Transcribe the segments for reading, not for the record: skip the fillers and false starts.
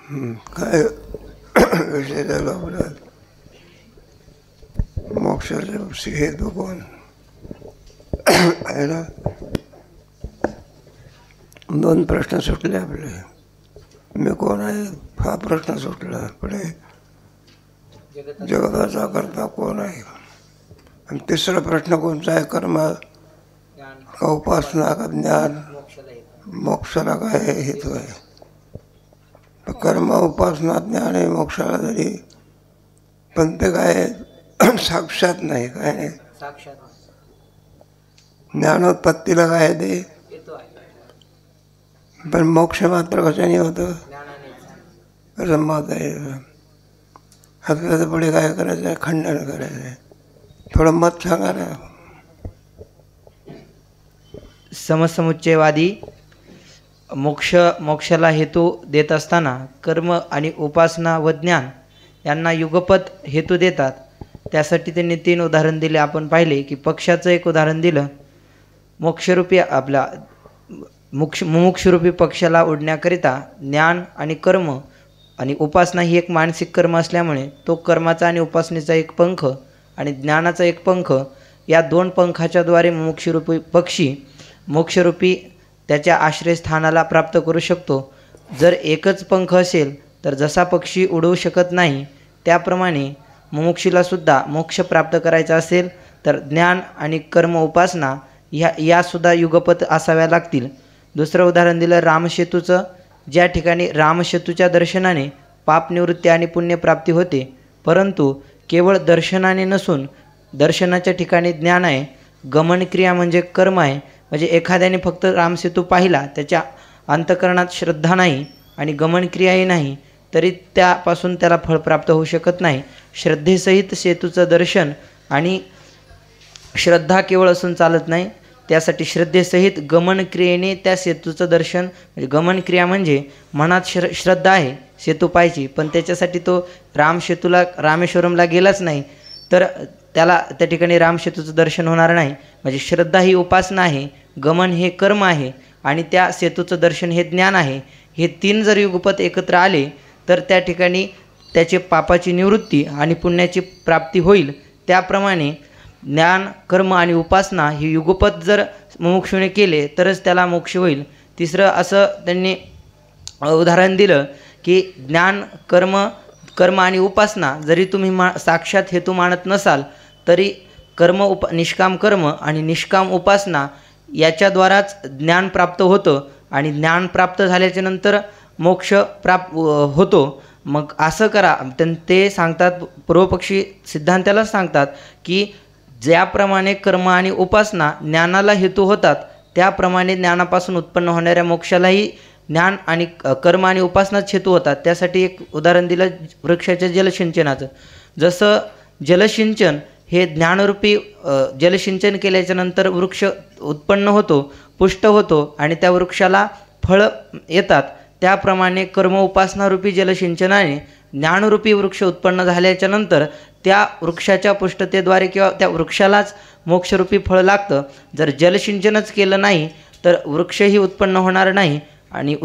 काय विषय झाला आपला मोक्षाचे हेतू कोण आहे ना. दोन प्रश्न सुटले आपले. मी कोण आहे हा प्रश्न सुटला. पुढे जगताचा करता कोण आहे. आणि तिसरा प्रश्न कोणता आहे. कर्म का उपासना का ज्ञान मोक्षाला काय हेतू आहे. कर्म उपासना ज्ञान आहे मोक्षाला जरी, पण ते काय साक्षात नाही. काय नाही ज्ञानोत्पत्तीला काय ते, पण मोक्ष मात्र कशाने होतं. कसं मत आहे. आपल्याला पुढे काय करायचं आहे. खंडन करायचं आहे. थोडं मत सांगा ना. समसमुच्चयवादी मोक्षाला हेतू देत असताना कर्म आणि उपासना व ज्ञान यांना युगपत हेतू देतात. त्यासाठी त्यांनी 3 उदाहरण दिले. आपण पाहिले की पक्षाचं एक उदाहरण दिलं. मोक्षरूपी आपला मुमुक्षरूपी पक्षाला उडण्याकरिता ज्ञान आणि कर्म आणि उपासना ही एक मानसिक कर्म असल्यामुळे तो कर्माचा आणि उपासनेचा एक पंख आणि ज्ञानाचा एक पंख, या 2 पंखाच्या द्वारे मुमुक्षरूपी पक्षी मोक्षरूपी त्याच्या आश्रयस्थानाला प्राप्त करू शकतो. जर एकच पंख असेल तर जसा पक्षी उडवू शकत नाही, त्याप्रमाणे मुमुक्षीला सुद्धा मोक्ष प्राप्त करायचा असेल तर ज्ञान आणि कर्म उपासना यासुद्धा युगपत असाव्या लागतील. दुसरं उदाहरण दिलं रामसेतूचं. ज्या ठिकाणी रामसेतूच्या दर्शनाने पापनिवृत्ती आणि पुण्यप्राप्ती होते, परंतु केवळ दर्शनाने नसून दर्शनाच्या ठिकाणी ज्ञान आहे. गमनक्रिया म्हणजे कर्म आहे. म्हणजे एखाद्याने फक्त रामसेतू पाहिला, त्याच्या अंतःकरणात श्रद्धा नाही आणि गमनक्रियाही नाही, तरी त्यापासून त्याला फळ प्राप्त होऊ शकत नाही. श्रद्धेसहित सेतूचं दर्शन आणि श्रद्धा केवळ असून चालत नाही. त्यासाठी श्रद्धेसहित गमनक्रियेने त्या सेतूचं दर्शन, म्हणजे गमनक्रिया म्हणजे मनात श्रद्धा आहे सेतू पाहायची, पण त्याच्यासाठी तो रामेश्वरमला गेलाच नाही तर त्याला त्या ठिकाणी रामसेतूचं दर्शन होणार नाही. म्हणजे श्रद्धा ही उपासना आहे, गमन हे कर्म आहे आणि त्या सेतूचं दर्शन हे ज्ञान आहे. हे 3 जर युगपत एकत्र आले तर त्या ठिकाणी त्याचे पापाची निवृत्ती आणि पुण्याची प्राप्ती होईल. त्याप्रमाणे ज्ञान कर्म आणि उपासना ही युगपत जर मुमुक्षूने केले तरच त्याला मोक्ष होईल. तिसरं असं त्यांनी उदाहरण दिलं की ज्ञान कर्म आणि उपासना जरी तुम्ही साक्षात हेतू मानत नसाल तरी निष्काम कर्म आणि निष्काम उपासना याच्याद्वाराच ज्ञान प्राप्त होतं आणि ज्ञान प्राप्त झाल्याच्या नंतर मोक्ष होतो. मग असं करा. ते सांगतात, पूर्वपक्षी सिद्धांतालाच सांगतात की ज्याप्रमाणे कर्म आणि उपासना ज्ञानाला हेतू होतात, त्याप्रमाणे ज्ञानापासून उत्पन्न होणाऱ्या मोक्षालाही ज्ञान आणि कर्म आणि उपासनाच हेतू होतात. त्यासाठी एक उदाहरण दिलं वृक्षाच्या जलसिंचनाचं. जसं जलसिंचन हे ज्ञानरूपी जलसिंचन केल्याच्या नंतर वृक्ष उत्पन्न होतो, पुष्ट होतो आणि त्या वृक्षाला फळं येतात, त्याप्रमाणे कर्म उपासनारूपी जलसिंचनाने ज्ञानरूपी वृक्ष उत्पन्न झाल्याच्या नंतर त्या वृक्षाच्या पुष्टतेद्वारे किंवा त्या वृक्षालाच मोक्षरूपी फळ लागतं. जर जलसिंचनच केलं नाही तर वृक्षही उत्पन्न होणार नाही आणि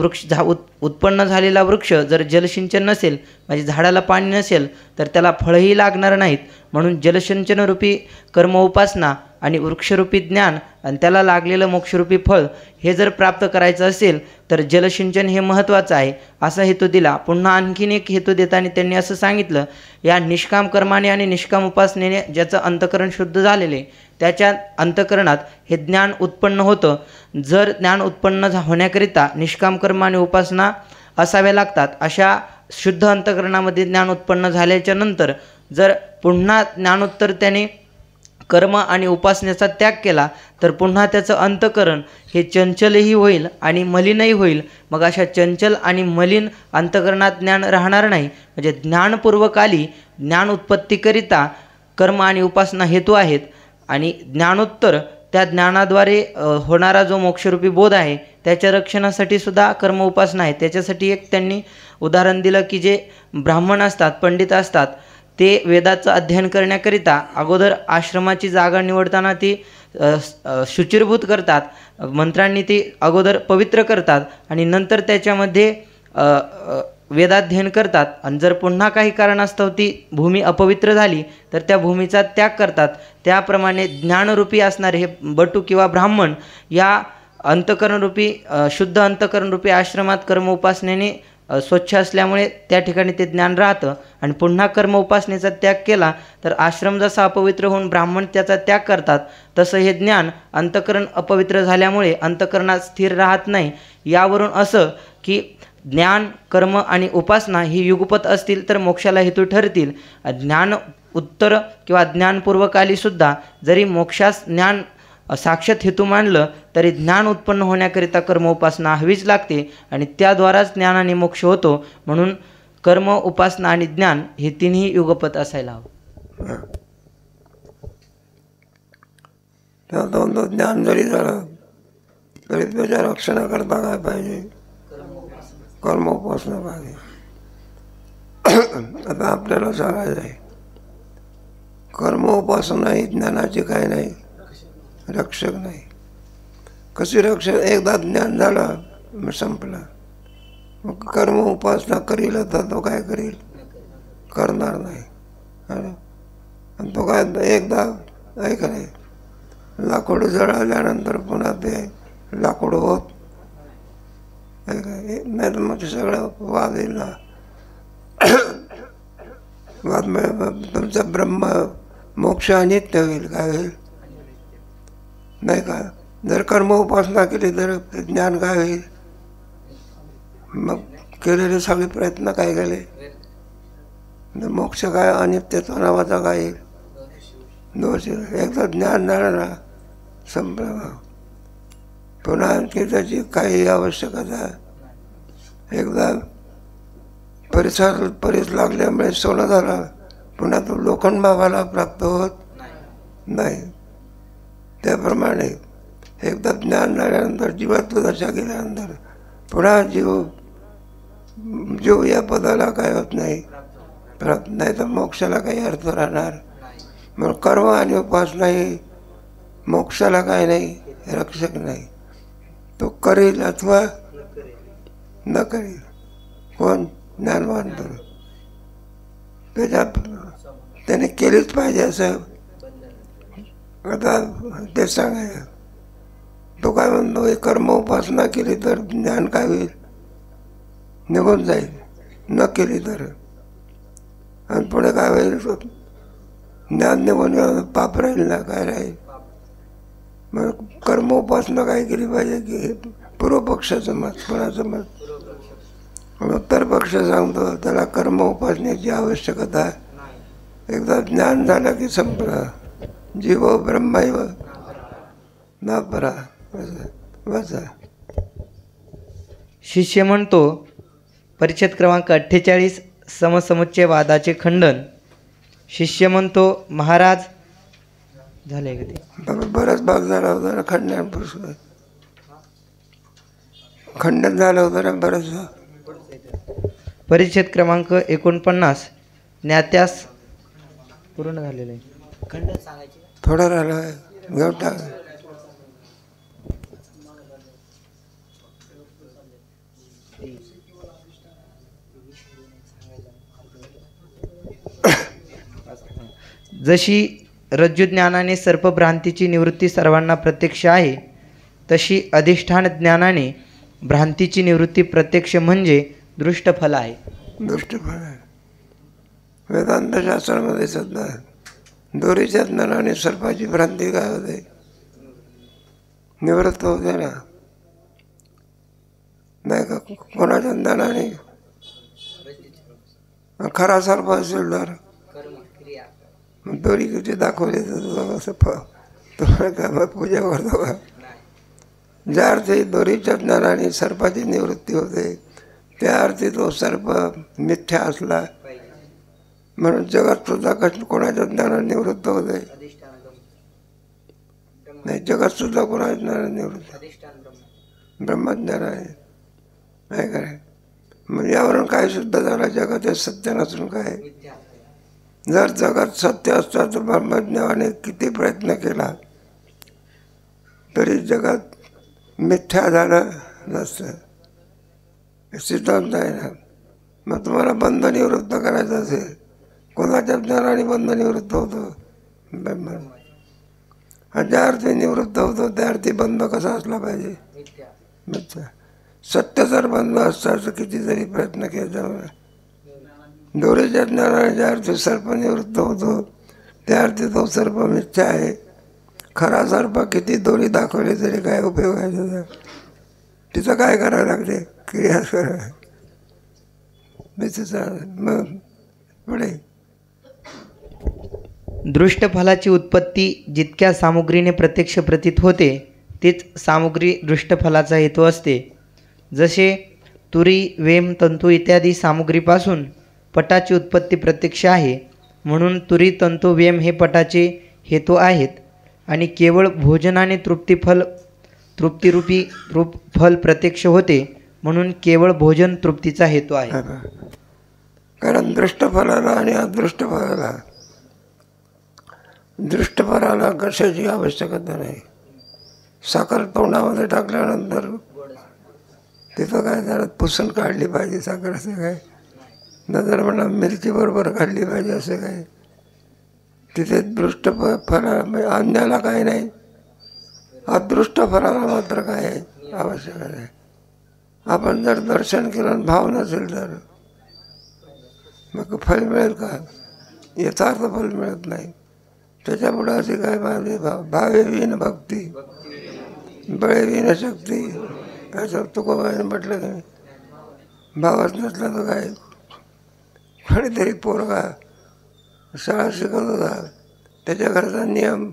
उत्पन्न झालेला वृक्ष जर जलसिंचन नसेल, म्हणजे झाडाला पाणी नसेल, तर त्याला फळही लागणार नाहीत. म्हणून जलसिंचनरूपी कर्म उपासना आणि वृक्षरूपी ज्ञान आणि त्याला लागलेलं मोक्षरूपी फळ हे जर प्राप्त करायचं असेल तर जलसिंचन हे महत्त्वाचं आहे, असा हेतू दिला. पुन्हा आणखीन एक हेतू देताना त्यांनी असं सांगितलं, या निष्काम कर्माने आणि निष्काम उपासनेने ज्याचं अंतःकरण शुद्ध झालेले त्याच्या अंतःकरणात हे ज्ञान उत्पन्न होतं. जर ज्ञान उत्पन्न होण्याकरिता निष्काम कर्म आणि उपासना असाव्या लागतात. अशा शुद्ध अंतःकरणामध्ये ज्ञान उत्पन्न झाल्याच्या नंतर जर पुन्हा ज्ञानोत्तर त्याने कर्म आणि उपासनेचा त्याग केला तर पुन्हा त्याचं अंतःकरण हे चंचलही होईल आणि मलिनही होईल. मग अशा चंचल आणि मलिन अंतःकरणात ज्ञान राहणार नाही. म्हणजे ज्ञानपूर्वकाली ज्ञान उत्पत्तीकरिता कर्म आणि उपासना हेतू आहेत आणि ज्ञानोत्तर त्या ज्ञानाद्वारे होणारा जो मोक्षरूपी बोध आहे त्याच्या रक्षणासाठी सुद्धा कर्म उपासना आहे. त्याच्यासाठी एक त्यांनी उदाहरण दिलं की जे ब्राह्मण असतात, पंडित असतात, ते वेदाचं अध्ययन करण्याकरिता अगोदर आश्रमाची जागा निवडताना ती शुचिर्भूत करतात, मंत्रांनी ती अगोदर पवित्र करतात आणि नंतर त्याच्यामध्ये वेदाध्ययन करतात आणि जर पुन्हा काही कारणास्तव ती भूमी अपवित्र झाली तर त्या भूमीचा त्याग करतात. त्याप्रमाणे ज्ञानरूपी असणारे हे बटू किंवा ब्राह्मण या अंतकरणरूपी शुद्ध अंतकरणरूपी आश्रमात कर्म उपासनेने स्वच्छ असल्यामुळे त्या ठिकाणी ते ज्ञान राहतं आणि पुन्हा कर्म उपासनेचा त्याग केला तर आश्रम जसा अपवित्र होऊन ब्राह्मण त्याचा त्याग करतात तसं हे ज्ञान अंतकरण अपवित्र झाल्यामुळे अंतकरणात स्थिर राहत नाही. यावरून असं की ज्ञान कर्म आणि उपासना ही युगपत असतील तर मोक्षाला हेतू ठरतील. ज्ञान उत्तर किंवा ज्ञानपूर्वकालीसुद्धा जरी मोक्षास ज्ञान साक्षात हेतू मानलं तरी ज्ञान उत्पन्न होण्याकरिता कर्म उपासना हवीच लागते आणि त्याद्वाराच ज्ञान आणि मोक्ष होतो. म्हणून कर्म उपासना आणि ज्ञान हे तिन्ही युगपत असायला हवं. दोन ज्ञान जरी झालं तरी त्याच्या रक्षणाकरता काय पाहिजे? कर्म उपासना पाहिजे. आता आपल्याला सांगायचं आहे कर्म उपासना ही ज्ञानाची काय नाही, रक्षक नाही. कशी रक्षक? एकदा ज्ञान झालं मग संपलं. मग कर्म उपासना करील तर तो काय करील? करणार नाही. आणि तो काय एकदा ऐकले लाकूड जळाल्यानंतर पुन्हा ते लाकूड होत नाही तर मग सगळं वाद येईल ना. वाद तुमचा ब्रह्म मोक्ष अनित्य होईल. काय होईल? नाही का? जर कर्म उपासना केली तर ज्ञान काय होईल? मग केलेले सगळे प्रयत्न काय केले? मोक्ष काय? अनित्यत्व नावाचा काय येईल? दोष येईल. एकदा ज्ञान झालं ना संपलं. पुन्हा आणखी त्याची काही आवश्यकता. एकदा परीस लागल्यामुळे सोनं झाला पुन्हा तो लोखंड भावाला प्राप्त होत नाही. त्याप्रमाणे एकदा ज्ञान झाल्यानंतर जीवात्व दशा गेल्यानंतर पुन्हा जीव या पदाला काय होत नाही, प्राप्त नाही. तर मोक्षाला काही अर्थ राहणार. मग कर्म आणि उपासना ही मोक्षाला काय नाही, रक्षक नाही. तो करेल अथवा न करेल. कोण? ज्ञानवान. त्याने केलीच पाहिजे असं आता ते सांगायचं. तो काय म्हणतो कर्म उपासना केली तर ज्ञान काय होईल? निघून जाईल. न केली तर आणि पुढे काय होईल? ज्ञान निघून पाप राहील ना. काय राहील? मग कर्म उपासना काय केली पाहिजे की पूर्वपक्षाचं मत. कोणाचं मत? उत्तर पक्ष सांगतो त्याला कर्म उपासनेची आवश्यकता आहे. एकदा ज्ञान झालं की संपलं. जीव ब्रह्मैव न परा. बस. शिष्य म्हणतो परिच्छेद क्रमांक 48 समसमुच्चय वादाचे खंडन. शिष्य म्हणतो महाराज झाले का ते? बराच भाग झाला होता ना खंडन. खंडन झालं होतं ना बरंच. परिच्छेद क्रमांक 49 ज्ञात्यास पूर्ण झालेलं आहे. खंडन सांगायचे थोडं राहिलं आहे. घेऊन टाक. जशी रज्जुज्ञानाने सर्पभ्रांतीची निवृत्ती सर्वांना प्रत्यक्ष आहे तशी अधिष्ठान ज्ञानाने भ्रांतीची निवृत्ती प्रत्यक्ष म्हणजे दृष्टफल आहे. दृष्टफल आहे. वेदांत शास्त्रामध्ये सुद्धा दोरीच्या ज्ञानाने सर्पाची भ्रांती काय होते? निवृत्त होते ना. नाही का? कोणाच्या ज्ञानाने? खरा सर्प असेल तर दोरी किती दाखवली तर असं तुम्हाला काय पूजा करतो का? ज्या अर्थी दोरीच्या ज्ञानाने सर्पाची निवृत्ती होते त्या अर्थी तो सर्प मिथ्या असला म्हणून जगात सुद्धा कोणाच्या ज्ञानाने निवृत्त होते नाही. जगात सुद्धा कोणाच्या ज्ञानाने निवृत्त ब्रह्मज्ञान आहे. नाही काय? म्हणजे यावरून काय सिद्ध झालं? जगात हे सत्य नसून काय? जर जगात सत्य असतं तर ब्रह्मज्ञानाने किती प्रयत्न केला तरी जगात मिथ्या झालं नसतं. सिद्धांत आहे ना. मग तुम्हाला बंध निवृत्त करायचं असेल, कोणाच्या ज्ञानाने बंध निवृत्त होतो? ब्रह्म. ज्या अर्थी निवृत्त होतो त्या अर्थी बंध कसा असला पाहिजे? मिथ्या. सत्य जर बंध असताच किती जरी प्रयत्न केला, दोरीच्या ज्ञानाने ज्या अर्थी सर्प निवृत्त होतो त्या अर्थी तो सर्प मिथ्या आहे. खरा सर्प किती दोरी दाखवली तरी काय उपयोग आहे त्याचा? तिचं काय करावं लागते? क्रिया करावं. मग पुढे दृष्ट फलाची उत्पत्ती जितक्या सामुग्रीने प्रत्यक्ष प्रतीत होते तीच सामुग्री दृष्ट फलाचा हेतू असते. जसे तुरी, वेम, तंतू इत्यादी सामुग्रीपासून पटाची उत्पत्ती प्रत्यक्ष आहे, म्हणून तुरी, तंतू, वेम हे पटाचे हेतू आहेत. आणि केवळ भोजनाने तृप्तिरूपी फल प्रत्यक्ष होते, म्हणून केवळ भोजन तृप्तीचा हेतू आहे. कारण दृष्टफलाला आणि अदृष्टफलाला, दृष्टफलाला कशाची आवश्यकता नाही. साखर तोंडामध्ये टाकल्यानंतर तिथं काय त्याला पुसून काढली पाहिजे साखर, असं काय नजर म्हणा मिरची बरोबर काढली पाहिजे असं काय? तिथे दृष्ट फला अन्याला काय नाही, अदृष्ट फलाला मात्र काय आहे आवश्यक आहे. आपण जर दर्शन केलं भाव नसेल तर मग फल मिळेल का? यथार्थ फल मिळत नाही. त्याच्यापुढे असे काय भावे भावे विन भक्ती, बळे विन शक्ती, असं तुकोबाने म्हटलं की भावच नसला तर काय? कोणीतरी पोरगा शाळा शिकत होता, त्याच्या घरचा नियम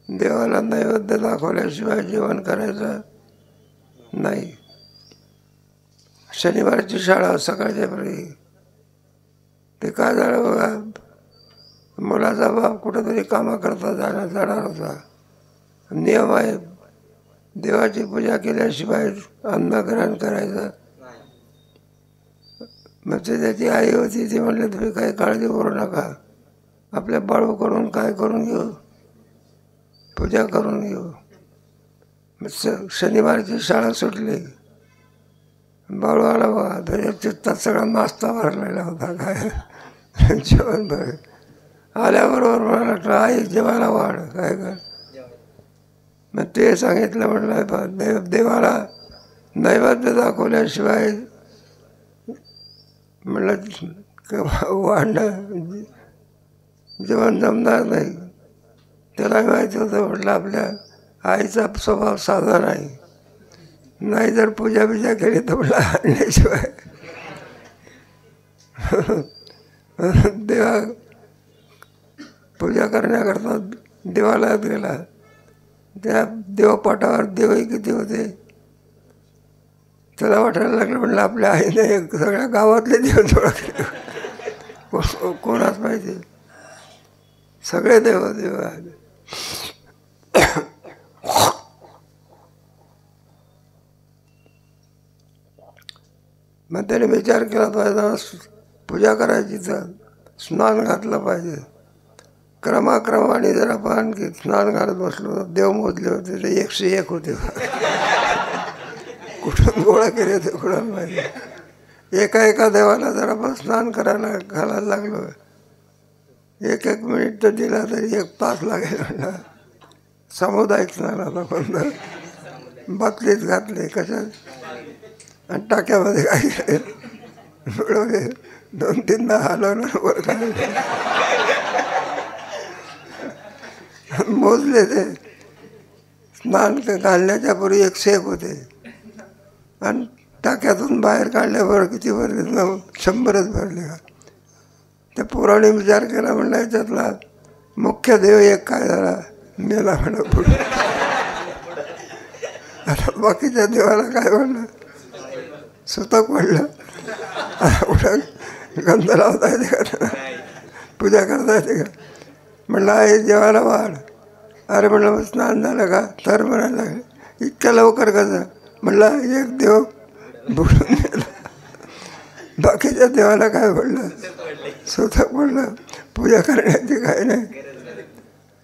देवाला नैवेद्य दाखवल्याशिवाय जेवण करायचं नाही. शनिवारची शाळा सकाळच्या वेळी. ते काय झालं बघा, मुलाचा बाप कुठंतरी कामाकरता जाणार होता. नियम आहे देवाची पूजा केल्याशिवाय अन्न ग्रहण करायचं. मग ते त्याची आई होती, ती म्हणले तुम्ही काही काळजी करू नका, आपल्या बाळू करून काय करून घेऊ, पूजा करून घेऊ. मग शनिवारची शाळा सुटली, बाळू आला बघा, त्याच्या चित्तात सगळा नाश्ता भरलेला होता, काय जेवण भर. आल्याबरोबर म्हणाला आई जेवायला वाढ, काय कर. मग ते सांगितलं, म्हटलं देवाला नैवेद्य दाखवल्याशिवाय म्हणलं वाढणं जेवण जमणार नाही. त्याला माहिती होतं, म्हटलं आपल्या आईचा स्वभाव साधा नाही जर पूजा बिजा केली तर म्हटलं आणल्याशिवाय देवा पूजा करण्याकरता देवालयात गेला. त्या देवपाठावर देवही किती होते, त्याला वाटायला लागलं म्हटलं आपल्या आईने सगळ्या गावातले देव ओळखले, कोणाच माहिती, सगळे देव आले. मग त्याने विचार केला पाहिजे, पूजा करायची तर स्नान घातलं पाहिजे. क्रमाक्रमाने जर आपण स्नान घालत बसलो तर देव मोजले होते ते 101 होते. कुठून गोळा केले ते कुणाला माहिती. एका देवाला जर आपण स्नान घालायला लागलो, 1 मिनिट तर दिला तरी 1 तास लागेल. म्हणला सामुदायिक स्नानाला पण बाटलीत घातले कशात आणि टाक्यामध्ये काय मिळवले, 2-3दा हलवणार वर मोजले. ते स्नान घालण्याच्या पूर्वी 101 होते आणि टाक्यातून बाहेर काढल्यावर किती भरले? 100च भरले का? त्या पोराने विचार केला, म्हणला याच्यातला मुख्य देव एक काय झाला, मेला म्हणा पुढे. आता बाकीच्या देवाला काय म्हणलं, सुतक म्हणलं. आता कुठं गंध लावता येते का, पूजा करता येते का? म्हणलं आहे देवाला वाढ. अरे म्हणलं मग स्नान झालं का? तर म्हणायला लागले इतक्या लवकर कसं? म्हणलं एक देव बुडून गेला, बाकीच्या देवाला काय म्हणलं, सुतक म्हणलं. पूजा करण्याची काय नाही.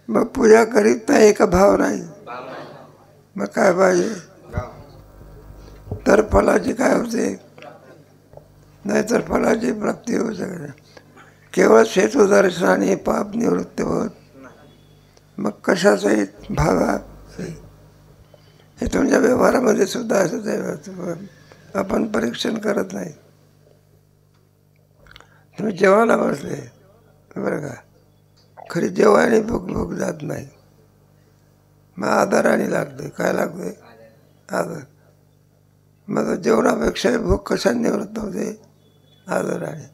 मग पूजा करीत नाही का भाव नाही, मग काय पाहिजे? तर फलाची काय होते, नाहीतर फलाची प्राप्ती होऊ शकत नाही. केवळ हेतुदर्शनाने पाप निवृत्ती होत, मग कशाचाही भावा हे तुमच्या व्यवहारामध्ये सुद्धा असंच आहे. आपण परीक्षण करत नाही. तुम्ही जेवायला बसले बरं का, खरी जेवायला भूक जात नाही, मग आदराने लागते. काय लागते? आदर. मग जेवणापेक्षा भूक कशा निवृत्त होते? आदराने.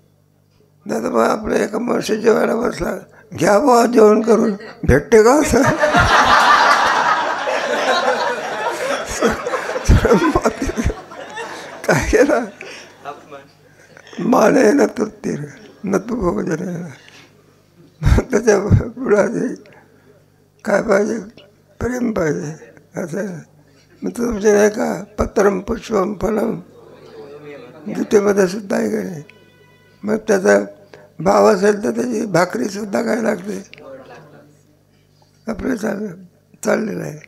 नाही तर मग आपलं एका माणूस जेवायला बसला, घ्या बा जेवण करून, भेटते का असं? काय केलं? माने न तुत्तीर न तू भोजन. त्याच्या पुढे काय पाहिजे? प्रेम पाहिजे. असं मग तुमचे नाही का पत्रम पुष्पम फलम गीतेमध्ये सुद्धा आहे का नाही? मग त्याचा भाव असेल तर त्याची भाकरीसुद्धा काय लागते? आपलं चाललेलं आहे.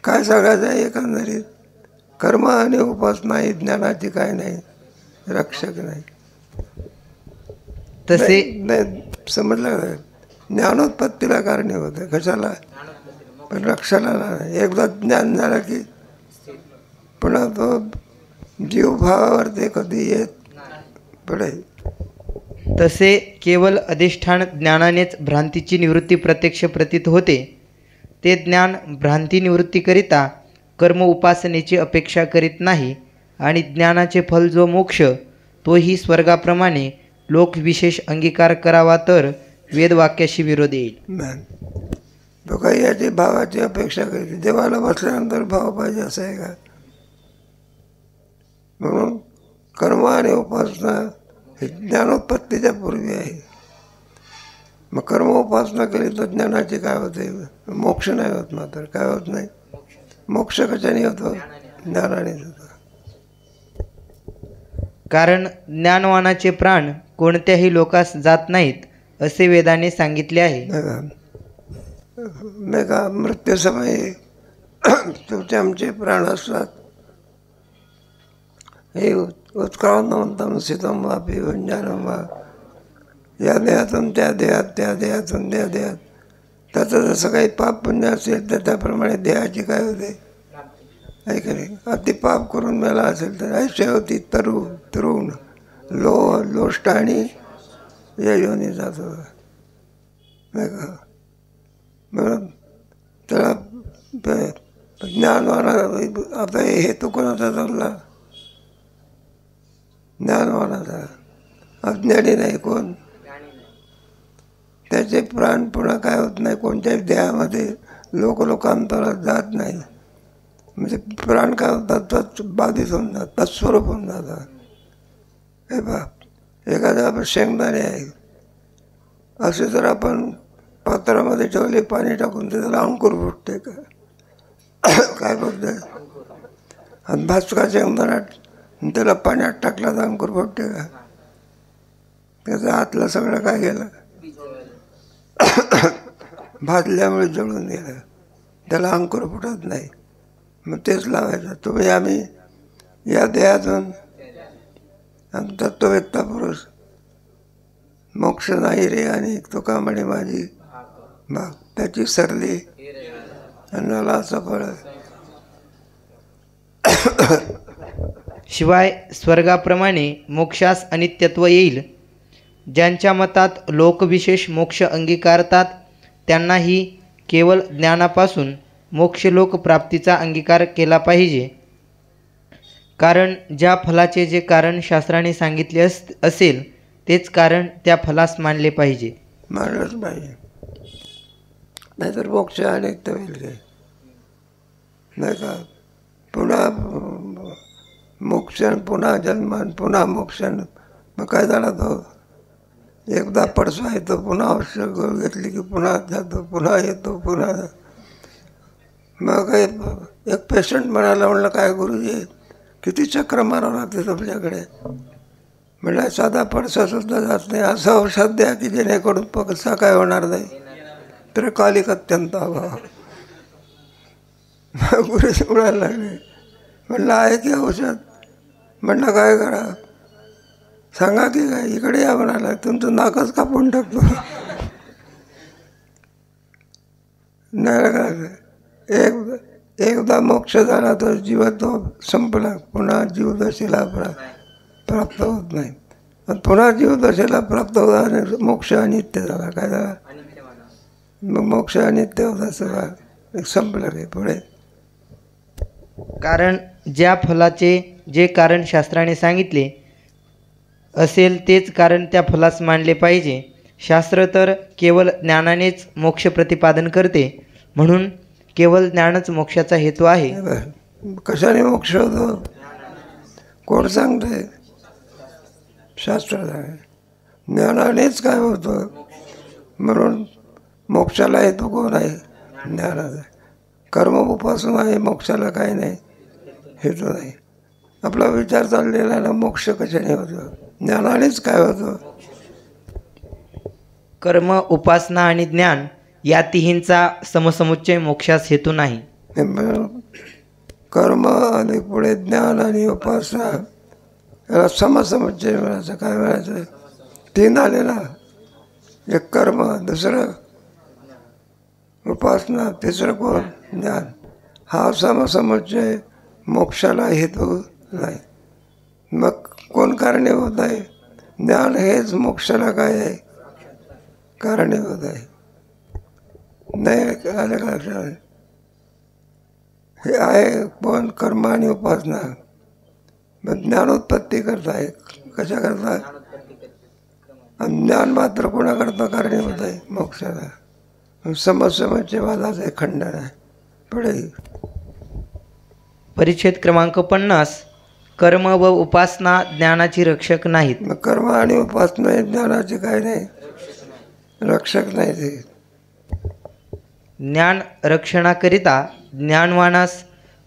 काय सांगायचं आहे एकंदरीत? कर्म आणि उपासना ही ज्ञानाची काय नाही, रक्षक नाही. तसे नाही समजलं नाही. ज्ञानोत्पत्तीला कारणीभूत आहे. कशाला? पण रक्षणाला नाही. एकदा ज्ञान झालं की पुन्हा तो जीवभावावरती कधी येत पडे. तसे केवळ अधिष्ठान ज्ञानानेच भ्रांतीची निवृत्ती प्रत्यक्ष प्रतीत होते. ते ज्ञान भ्रांती निवृत्तीकरिता कर्म उपासनेची अपेक्षा करीत नाही आणि ज्ञानाचे फल जो मोक्ष, तोही स्वर्गाप्रमाणे लोक विशेष अंगीकार करावा तर वेदवाक्याशी विरोध येईल. तो काही याची भावाची अपेक्षा करते. देवाला बसल्यानंतर भाव पाहिजे असं आहे का? म्हणून कर्म आणि उपासना हे ज्ञानोत्पत्तीच्या पूर्वी आहे. मग कर्म उपासना केली तर ज्ञानाची काय होते? मोक्ष नाही होत. मात्र काय होत नाही? मोक्ष कशाने होतो? ज्ञानानेच होतो. कारण ज्ञानवानाचे प्राण कोणत्याही लोकास जात नाहीत असे वेदाने सांगितले आहे. नाही का मृत्यूसमयी तुमचे आमचे प्राण असतात. हे उत्क्रांतम सितम वापी वंजानम वा, या देहातून त्या देहात, त्या देहातून त्या देहात. त्याचं जसं काही पाप पुण्य असेल तर त्याप्रमाणे देहाची काय होते? ऐकले अति पाप करून मेला असेल तर ऐशे होती तरुण लोष्ट आणि योनी जातो. नाही का? म्हणून त्याला ज्ञानवाना आता हे हेतू कोणाचा चालला? ज्ञानवानाचा. अज्ञानी नाही कोण? त्याचे प्राण पुन्हा काय होत नाही, कोणत्याही देहामध्ये लोकांतरात जात नाही. म्हणजे प्राण काय होतात? बाधित होऊन जातात, तत्स्वरूप होऊन जातात. हे बाप एखादा आपण शेंगदाणे आहे असे जर आपण पात्रामध्ये ठेवले, पाणी टाकून त्याला अंकुर फुटते का? काय फुटते? आणि भाजका शेंगदाणा त्याला पाण्यात टाकला तर अंकुर फुटते का? त्याचं आतलं सगळं काय गेलं? भाजल्यामुळे जळून गेलं. त्याला अंकुर फुटत नाही. मग तेच लावायचं. तुम्ही आम्ही या देहातून आणि तत्ववेत्ता पुरुष मोक्ष नाही रे आणि तुका म्हणे माझी भाग त्याची सरली अन्नाला सफळ. शिवाय स्वर्गाप्रमाणे मोक्षास अनित्यत्व येईल. ज्यांच्या मतात लोकविशेष मोक्ष अंगीकारतात त्यांनाही केवळ ज्ञानापासून मोक्षलोक प्राप्तीचा अंगीकार केला पाहिजे. कारण ज्या फलाचे जे कारण शास्त्राने सांगितले असेल तेच कारण त्या फलास मानले पाहिजे. मानलंच पाहिजे. नाहीतर मोक्ष अनेक होईल काय? नाही का? पुन्हा मोक्षण, पुन्हा जन्मान, पुन्हा मोक्षण. मग काय झाला? तो एकदा पडसा येतो, पुन्हा औषध गोळ घेतली की पुन्हा जातो, पुन्हा येतो, पुन्हा. मग काही एक पेशंट म्हणाला, म्हणलं काय गुरुजी किती चक्र मारावं लागते तुमच्याकडे? म्हणलं साधा पडसासुद्धा जात नाही. असं औषध द्या की जेणेकरून पडसा काय होणार नाही. तर कालिक अत्यंत अभाव. गुरुजी म्हणायला लागले, म्हणलं आहे की औषध? म्हणलं काय करा? सांगा की काय इकडे या म्हणाला, तुमचं नाकच कापून टाकतो. नाही का, एकदा मोक्ष झाला तर जीवत्व संपला, पुन्हा जीवदशेला प्राप्त होत नाही. पण पुन्हा जीवदशेला प्राप्त होता मोक्ष अनित्य झाला. काय झाला? मग मोक्ष अनित्य होता सगळा, संपलं रे पुढे. कारण ज्या फलाचे जे कारण शास्त्राने सांगितले असेल तेच कारण त्या फलास मानले पाहिजे. शास्त्र तर केवळ ज्ञानानेच मोक्ष प्रतिपादन करते, म्हणून केवळ ज्ञानच मोक्षाचा हेतू आहे. कशाने मोक्ष होतो? कोण सांगते? शास्त्र सांगे. ज्ञानानेच काय होतं, म्हणून मोक्षाला हेतू कोण आहे? ज्ञानाचा. कर्म उपासना आहे, मोक्षाला काही नाही, हेतू नाही. आपला विचार चाललेला ना, मोक्ष कशाने होतो? ज्ञानानेच काय होतं? कर्म, उपासना आणि ज्ञान या तिहींचा समसमुच्चय मोक्षास हेतू नाही. कर्म आणि पुढे ज्ञान आणि उपासना याला समसमुच्चय म्हणायचं. काय म्हणायचं? तीन आले ना, एक कर्म, दुसरं उपासना, तिसरं कोण? ज्ञान. हा समसमुच्चय मोक्षाला हेतू नाही. मग कोण कारणीभूत आहे? ज्ञान हेच मोक्षाला काय आहे? कारणीभूत आहे. नाही आलं का लक्षात? हे आहे कोण? कर्म आणि उपासना. मग ज्ञानोत्पत्ती करताय. कशा करता? ज्ञान मात्र कोणाकरता कारणीभूत आहे? मोक्षाला. समसमुच्चय वादाचे खंडन आहे. पुढे परिच्छेद क्रमांक 50. कर्म व उपासना ज्ञानाची रक्षक नाहीत. मग कर्म आणि उपासना हे ज्ञानाचे काय नाही, रक्षक नाही. ते ज्ञान रक्षणाकरिता ज्ञानवानास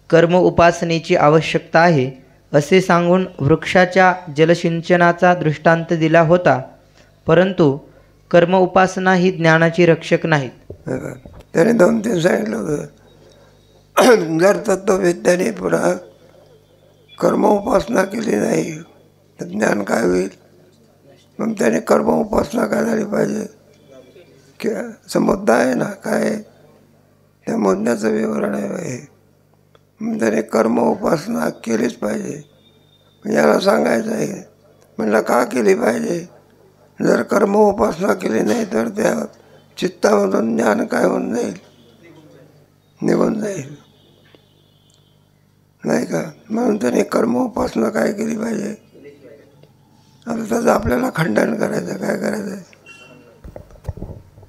कर्म उपासनेची आवश्यकता आहे असे सांगून वृक्षाच्या जलसिंचनाचा दृष्टांत दिला होता, परंतु कर्म उपासना ही ज्ञानाची रक्षक नाहीत. त्याने 2-3 सांगितलं होतं. जर तत्ववेद्याने पुन्हा कर्म उपासना केली नाही तर ज्ञान काय होईल? मग त्याने कर्म उपासना काय झाली पाहिजे? की मुद्दा आहे ना, काय त्या मुद्द्याचं विवरण आहे. मग त्याने कर्म उपासना केलीच पाहिजे. याला सांगायचं आहे. म्हणलं का केली पाहिजे? जर कर्म उपासना केली नाही तर त्या चित्तामधून ज्ञान काय होऊन जाईल? निघून जाईल, नाही का? म्हणून त्याने कर्म उपासना काय केली पाहिजे? आता त्याचं आपल्याला खंडन करायचं. काय करायचं?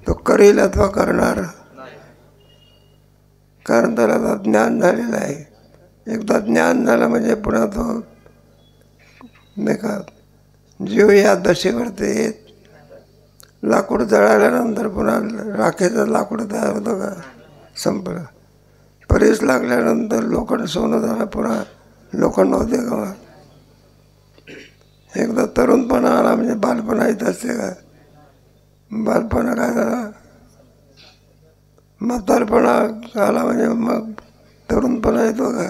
तो करेल अथवा करणार, कारण त्याला आता ज्ञान झालेलं आहे. एकदा ज्ञान झालं म्हणजे पुन्हा तो नाही का, जीव या दशेवरती येत. लाकूड जळाल्यानंतर पुन्हा राखेचं लाकूड तयार होतं का? संपलं. परीस लागल्यानंतर लोखंड सोनं झालं, पुन्हा लोखंड होते का? एकदा तरुणपणा आला म्हणजे बालपणा येत असते का? बालपणा काय झाला? म्हातारपणा आला म्हणजे मग तरुणपणा येतो का?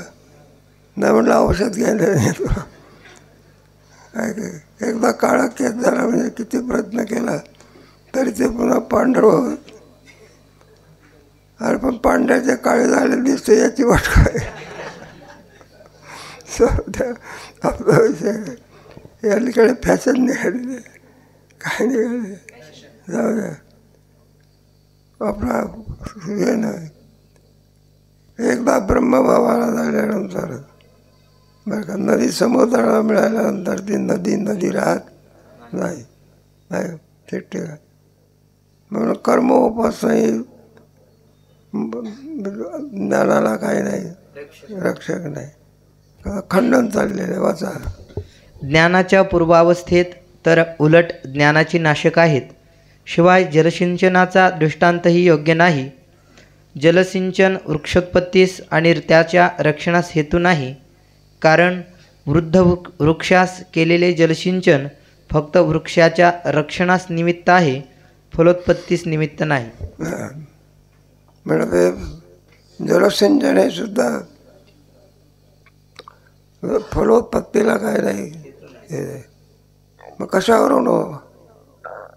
नाही म्हटलं औषध घ्यायला येतो. काय काय एकदा काळा केस झाला म्हणजे किती प्रयत्न केला तरी ते पुन्हा पांढरं होत. अरे पण पांढऱ्याचे काळे झाले दिसते, याची वाट काय? आपला विषय या अलीकडे फॅशन निघाली, काय निघाले, जाऊ द्या. आपला हे नाही. एकदा ब्रह्मभावाला झाल्यानंतर बरं का, नदी समुद्राला मिळाल्यानंतर ती नदी राहत नाही. नाही ठीक आहे. म्हणून कर्म उपासना ही ज्ञानाला काही नाही, रक्षक नाही. खंडन चाललेलं वाचा. ज्ञानाच्या पूर्वावस्थेत तर उलट ज्ञानाची नाशक आहेत. शिवाय जलसिंचनाचा दृष्टांतही योग्य नाही. जलसिंचन वृक्षोत्पत्तीस आणि त्याच्या रक्षणास हेतू नाही. कारण वृद्ध वृक्षास केलेले जलसिंचन फक्त वृक्षाच्या रक्षणास निमित्त आहे, फलोत्पत्तीस निमित्त नाही. म्हणजे जलसिंचन हे सुद्धा फलोत्पत्तीला काय नाही. मग कशावरून हो?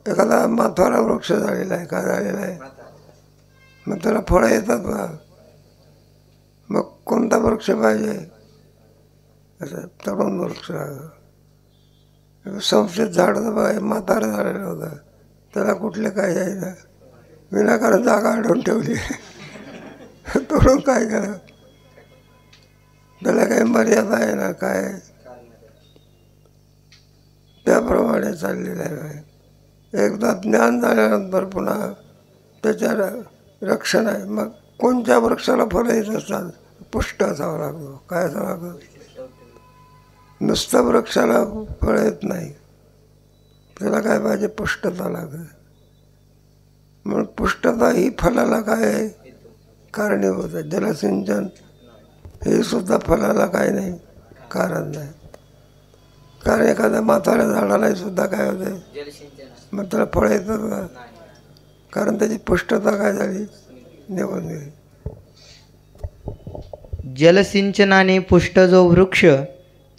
एखादा माथारा वृक्ष झालेला आहे, काय झालेला आहे, मग त्याला फळं येतात बा. मग कोणता वृक्ष पाहिजे? असं तरुण वृक्ष. संशयित झाड तर बघा म्हातारं झालेलं होतं, त्याला कुठले काय यायचं, विनाकारण जागा अडवून ठेवली. तोडून काय करा, त्याला काही मर्यादा आहे ना काय? त्याप्रमाणे चाललेलं आहे. एकदा ज्ञान झाल्यानंतर पुन्हा त्याच्या रक्षण आहे. मग कोणत्या वृक्षाला फळं येत असतात? पुष्ट असावं लागतं. काय असावं लागतं? नुसतं वृक्षाला फळ येत नाही, त्याला काय पाहिजे? पुष्टता लागते. म्हणून पुष्टता ही फळाला काय आहे? कारणीभूत आहे. जलसिंचन हे सुद्धा फळाला काय नाही, कारण नाही. कारण एखाद्या म्हाताऱ्या झाडालाही सुद्धा काय होते, मग त्याला फळ येतात का? कारण त्याची पुष्टता काय झाली, निघून गेली. जलसिंचनाने पुष्ट जो वृक्ष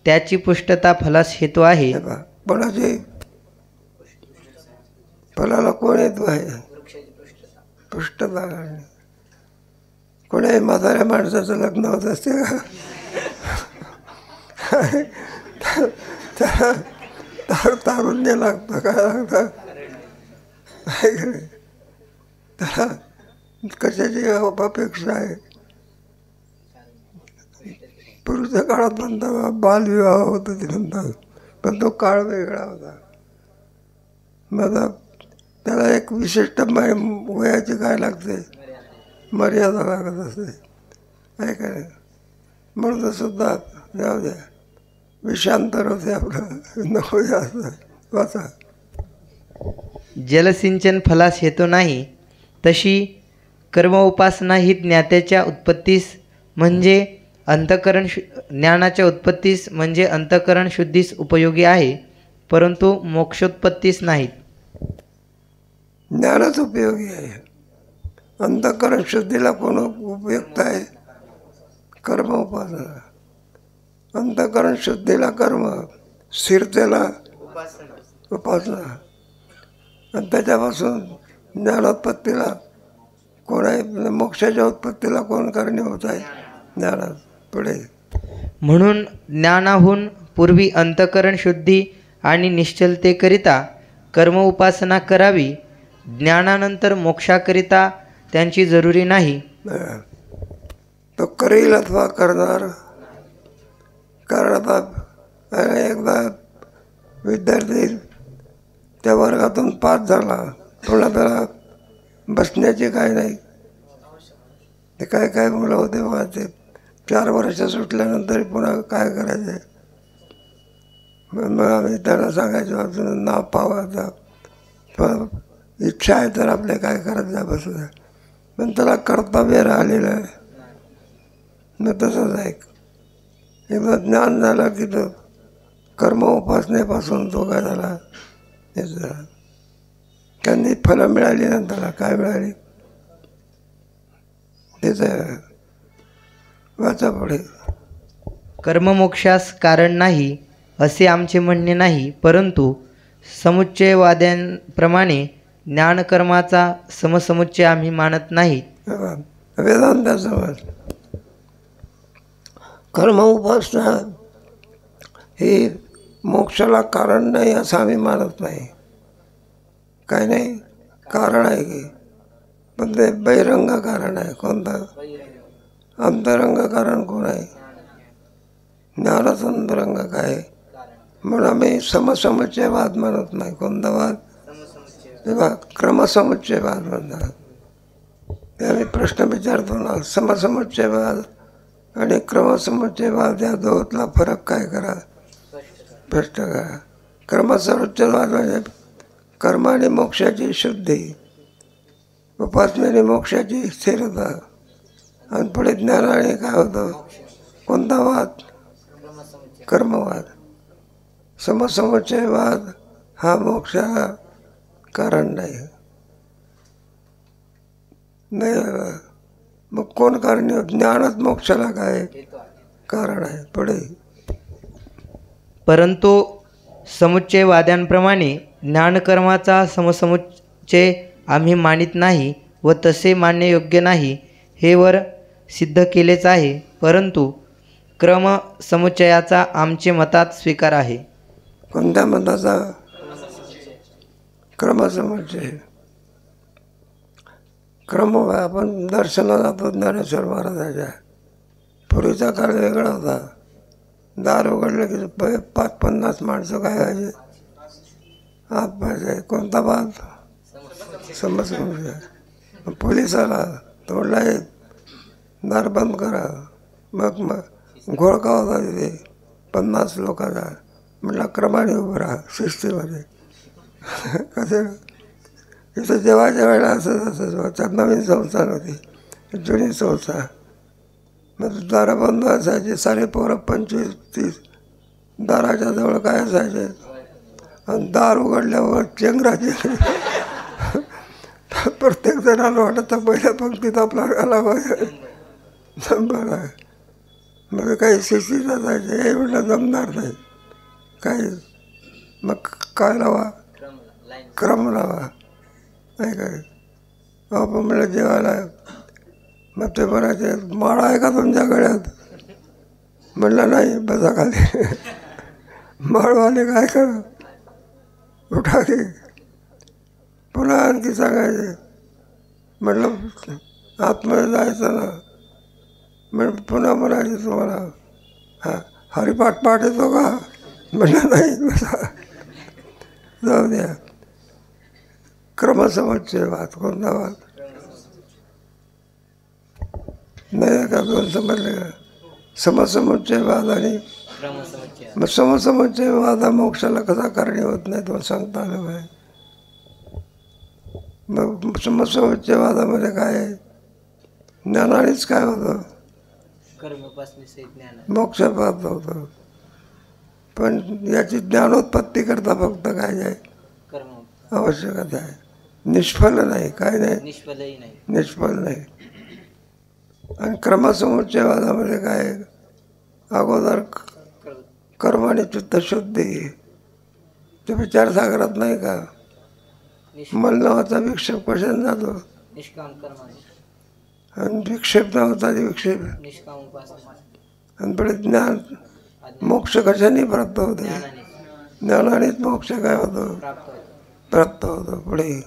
त्याची पुष्टता फलास हेतू आहे. कोणाची फळाला कोण हेतू आहे? पुष्टता. कोणाही म्हाताऱ्या माणसाचं लग्न होत असते का? त्याला तारुण्य लागतं, काय लागतं, त्याला कशाची अपेक्षा आहे? पूर्वीच्या काळात म्हणतात बालविवाह होत ते म्हणतात, पण तो काळ वेगळा होता. मग त्याला एक विशिष्ट वयाची काय लागते, मर्यादा लागत असते, काय काय. म्हणून सुद्धा जाऊ द्या, विषांतर होते आपलं, नको जास्त वाचा. जलसिंचन फलास हेतू नाही, तशी कर्म उपासना ही ज्ञात्याच्या उत्पत्तीस म्हणजे ज्ञानाच्या उत्पत्तीस म्हणजे अंतःकरण शुद्धीस उपयोगी आहे, परंतु मोक्षोत्पत्तीस नाहीत. ज्ञानच उपयोगी आहे. अंतःकरण शुद्धीला कोण उपयुक्त आहे? कर्म उपासना. अंतःकरण शुद्धीला कर्म, स्थिरतेला उपासना. आणि त्याच्यापासून ज्ञानोत्पत्तीला कोण आहे? मोक्षाच्या उत्पत्तीला कोण कारणीभूत आहे? ज्ञानात. पुढे म्हणून ज्ञानाहून पूर्वी अंतःकरण शुद्धी आणि निश्चलतेकरिता कर्म उपासना करावी. ज्ञानानंतर मोक्षाकरिता त्यांची जरुरी नाही. तो करेल अथवा करणार. कारण आता एकदा विद्यार्थी त्या वर्गातून पास झाला, पुन्हा त्याला बसण्याची काय नाही. ते काय काय मुलं होते बघा, ते 4 वर्ष सुटल्यानंतर पुन्हा काय करायचे. मग आम्ही त्याला सांगायचो अजून नाव पावायचा, पण इच्छा आहे तर आपले काय करत जा बसू द्या. पण त्याला कर्तव्य राहिलेलं आहे. मग तसंच आहे, एकदा ज्ञान झालं की तो कर्म उपासनेपासून तो काय झाला, त्यांनी फलं मिळाली ना त्याला. काय मिळाली? त्याचं वाचा पुढे. कर्ममोक्षास कारण नाही असे आमचे म्हणणे नाही, परंतु समुच्चयवाद्यांप्रमाणे ज्ञानकर्माचा समसमुच्चय आम्ही मानत नाही. वेदांत समज कर्म उपासना ही मोक्षाला कारण नाही असं आम्ही मानत नाही. काय नाही, कारण आहे की, पण ते बहिरंग कारण आहे. कोणतं? अंतरंग कारण कोण आहे? ज्ञानच अंतरंग काय. म्हणून आम्ही समसमुच्चयवाद मानत नाही. कोणता वाद? तेव्हा क्रमसमुच्चयवाद म्हणतात. ते आम्ही प्रश्न विचारतो ना, समसमुच्चयवाद आणि क्रमसमुच्चयवाद या दोघातला फरक काय करा, स्पष्ट करा. क्रमसमुच्चयवाद म्हणजे कर्म आणि मोक्षाची शुद्धी, उपासनेने मोक्षाची स्थिरता, आणि पुढे ज्ञानाने काय होतं? कोणता वाद? कर्मवाद. समसमुच्चयवाद हा मोक्षाला कारण नाही. मग कोण कारण? ज्ञानच मोक्षाला काय कारण आहे. पुढे परंतु समुच्चयवाद्यांप्रमाणे ज्ञानकर्माचा समसमुच्चय आम्ही मानित नाही व तसे मानणे योग्य नाही, हे वर सिद्ध केलेच आहे. परंतु क्रमसमुच्चयाचा आमचे मतात स्वीकार आहे. कोणत्या मताचा? क्रमसमुच्चय. क्रम आपण दर्शनाला जातो ज्ञानेश्वर महाराजाच्या. पूर्वीचा काळ वेगळा होता. दार उघडलं की 50 माणसं काय व्हायचे? हात पाहिजे. कोणता बात? समजून पोलीस आला, तोडला, दार बंद करा. मग घोळका होता तिथे 50 लोकांचा. म्हटलं क्रमाने उभं राहा शिस्तीमध्ये. कसं इथं जेवायच्या वेळेला असं नवीन संस्था नव्हती, जुनी संस्था. मग दारं बंद असायची. सारे पोरं 25-30 दाराच्या जवळ काय असायचे. आणि दार उघडल्यावर चेंगराचे. प्रत्येक जणाला वाटत पहिल्या पंक्तीत आपला आला पाहिजे. बरं. मग काही शिस्तीत असायचे. हे म्हटलं जमणार नाही काही. मग काय लावा? क्रम लावा. नाही काय आपण म्हटलं जेवायला. मग ते म्हणायचे माळा आहे का तुमच्या गळ्यात? म्हटलं नाही, बसा खाली. माळवाले काय करा, उठा की. पुन्हा आणखी सांगायचे. म्हटलं आतमध्ये जायचं ना. म्हण पुन्हा म्हणायचे तुम्हाला हरिपाठ पाठ येतो का? म्हटलं नाही, बसा. जाऊ द्या. क्रमसमुच्चय वाद. कोणता वाद? नाही का? दोन समजले का? समसमुच्चय वाद आणि मग समसमुच्चय वाद हा मोक्षाला कसा कारणीभूत नाही तो सांगता आलं पाहिजे. मग समसमुच्चय वादामध्ये काय आहे? ज्ञानानेच काय होतं? मोक्ष प्राप्त होतं. पण याची ज्ञानोत्पत्ती करता फक्त काय आहे? आवश्यकता आहे. निष्फल नाही. काय नाही? निष्फल नाही. आणि क्रमसमुच्चयवादामध्ये काय आहे? अगोदर कर्म आणि चित्तशुद्धी. ते विचारसागरात नाही का? मन नावाचा विक्षेप कशाने जातो? आणि विक्षेप नावाचा विक्षेप. आणि पुढे ज्ञान मोक्ष कशाने प्राप्त होते? ज्ञानानेच मोक्ष काय होतो? प्राप्त होतो. पुढे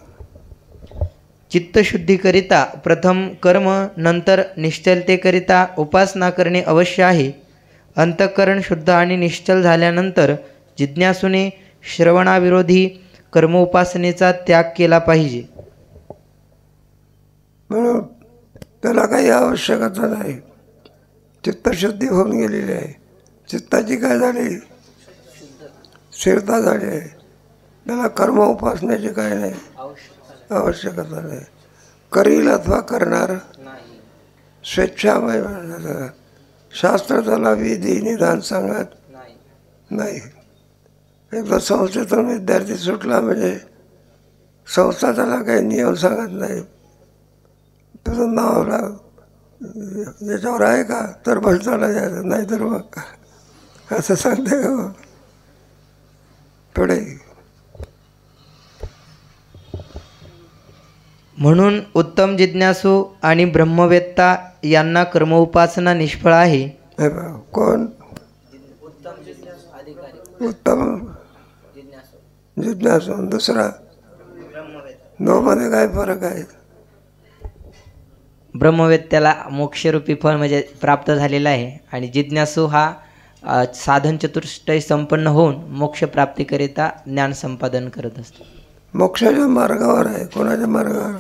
चित्तशुद्धीकरिता प्रथम कर्म, नंतर निश्चलतेकरिता उपासना करणे अवश्य आहे. अंतःकरण शुद्ध आणि निश्चल झाल्यानंतर जिज्ञासूने श्रवणाविरोधी कर्मोपासनेचा त्याग केला पाहिजे. म्हणून त्याला काही आवश्यकता नाही. चित्तशुद्धी होऊन गेलेली आहे. चित्ताची काय झाली? स्थिरता झाली आहे. त्याला कर्म उपासनेची काय नाही आवश्यकता नाही. करील अथवा करणार स्वेच्छामय. शास्त्र त्याला विधी निदान सांगत नाही. एकदा संस्थेतून विद्यार्थी सुटला म्हणजे संस्था त्याला काही नियम सांगत नाही. तुझं नाव याच्यावर आहे का? तर भलताला जायचं, नाही तर मग असं सांगते का? पुढे म्हणून उत्तम जिज्ञासू आणि ब्रह्मवेत्ता यांना कर्मोपासना निष्फळ आहे. कोण? उत्तम जिज्ञासू. दुसरा दोमध्ये काय फरक आहे? ब्रह्मवेत्याला मोक्षरूपी फळ म्हणजे प्राप्त झालेला आहे आणि जिज्ञासू हा साधन चतुष्टय संपन्न होऊन मोक्षप्राप्तीकरिता ज्ञान संपादन करत असतो. मोक्षाच्या मार्गावर आहे. कोणाच्या मार्गावर?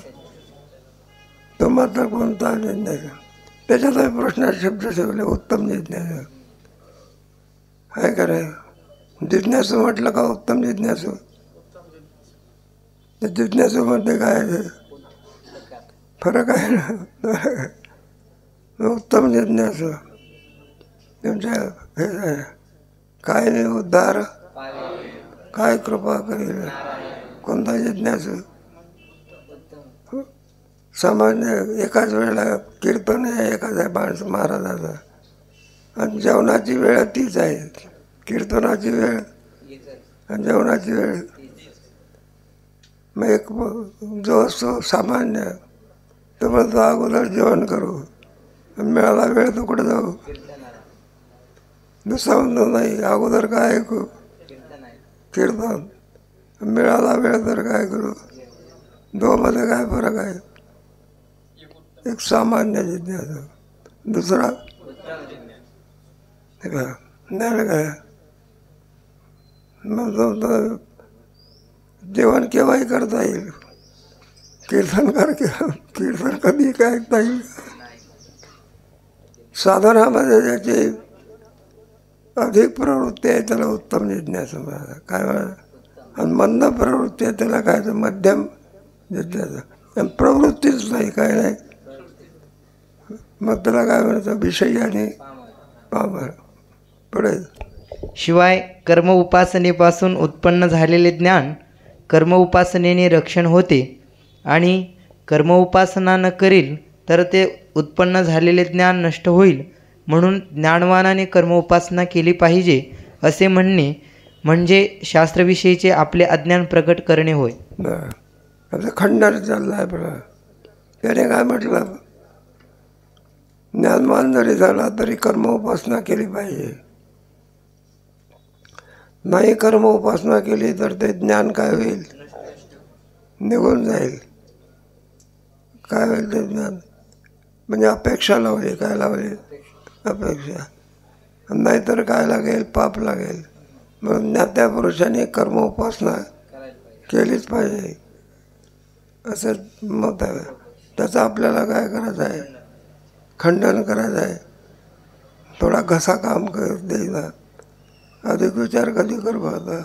तो मात्र कोणता जिज्ञासा? त्याच्यात प्रश्नात शब्द ठेवले उत्तम जिज्ञासा आहे का नाही? जिज्ञासू म्हटलं का उत्तम जिज्ञासू? त्या जिज्ञासूमध्ये काय फरक आहे ना? उत्तम जिज्ञासू तुमच्या हे काय नाही उद्धार काय कृपा करेल. कोणता जिज्ञासू? सामान्य एकाच वेळेला कीर्तन आहे एकाच आहे माणूस महाराजाचा आणि जेवणाची वेळ तीच आहे. कीर्तनाची वेळ आणि जेवणाची वेळ. मग एक जो असतो सामान्य तो म्हणतो अगोदर जेवण करू, मिळाला वेळ तर कुठे जाऊ. दुसरा म्हणतो नाही अगोदर काय ऐकू, कीर्तन. मिळाला वेळ तर काय करू. दोमध्ये काय फरक आहे. एक सामान्य जिज्ञासा, दुसरा ज्ञान काय. मग जेवण केव्हाही करता येईल, कीर्तन कधी काय ऐकता येईल. साधनामध्ये ज्याची अधिक प्रवृत्ती आहे त्याला उत्तम जिज्ञासा म्हणा काय म्हणा, आणि मंद प्रवृत्ती आहे त्याला काय तर मध्यम जिज्ञासा. आणि प्रवृत्तीच नाही काय नाही मग त्याला काय म्हणतं विषयी आणि पामर पडेल. शिवाय कर्म उपासनेपासून उत्पन्न झालेले ज्ञान कर्म उपासनेने रक्षण होते आणि कर्म उपासना न करील तर ते उत्पन्न झालेले ज्ञान नष्ट होईल. म्हणून ज्ञानवानाने कर्म उपासना केली पाहिजे असे म्हणणे म्हणजे शास्त्रविषयीचे आपले अज्ञान प्रकट करणे होय. आता खंडन चालला आहे. पण त्याने काय म्हटलं, ज्ञानवान जरी झाला तरी कर्म उपासना केली पाहिजे. नाही कर्म उपासना केली तर ते ज्ञान काय होईल, निघून जाईल. काय होईल ते ज्ञान म्हणजे अपेक्षा लावली. काय लावली, अपेक्षा. नाहीतर काय लागेल, पाप लागेल. म्हणून ज्ञात्या पुरुषांनी कर्म उपासना केलीच पाहिजे असं मत आहे. त्याचं आपल्याला काय करायचं आहे, खंडन करायचं आहे. थोडा घसा काम कर देईना, अधिक विचार कधी करू आता.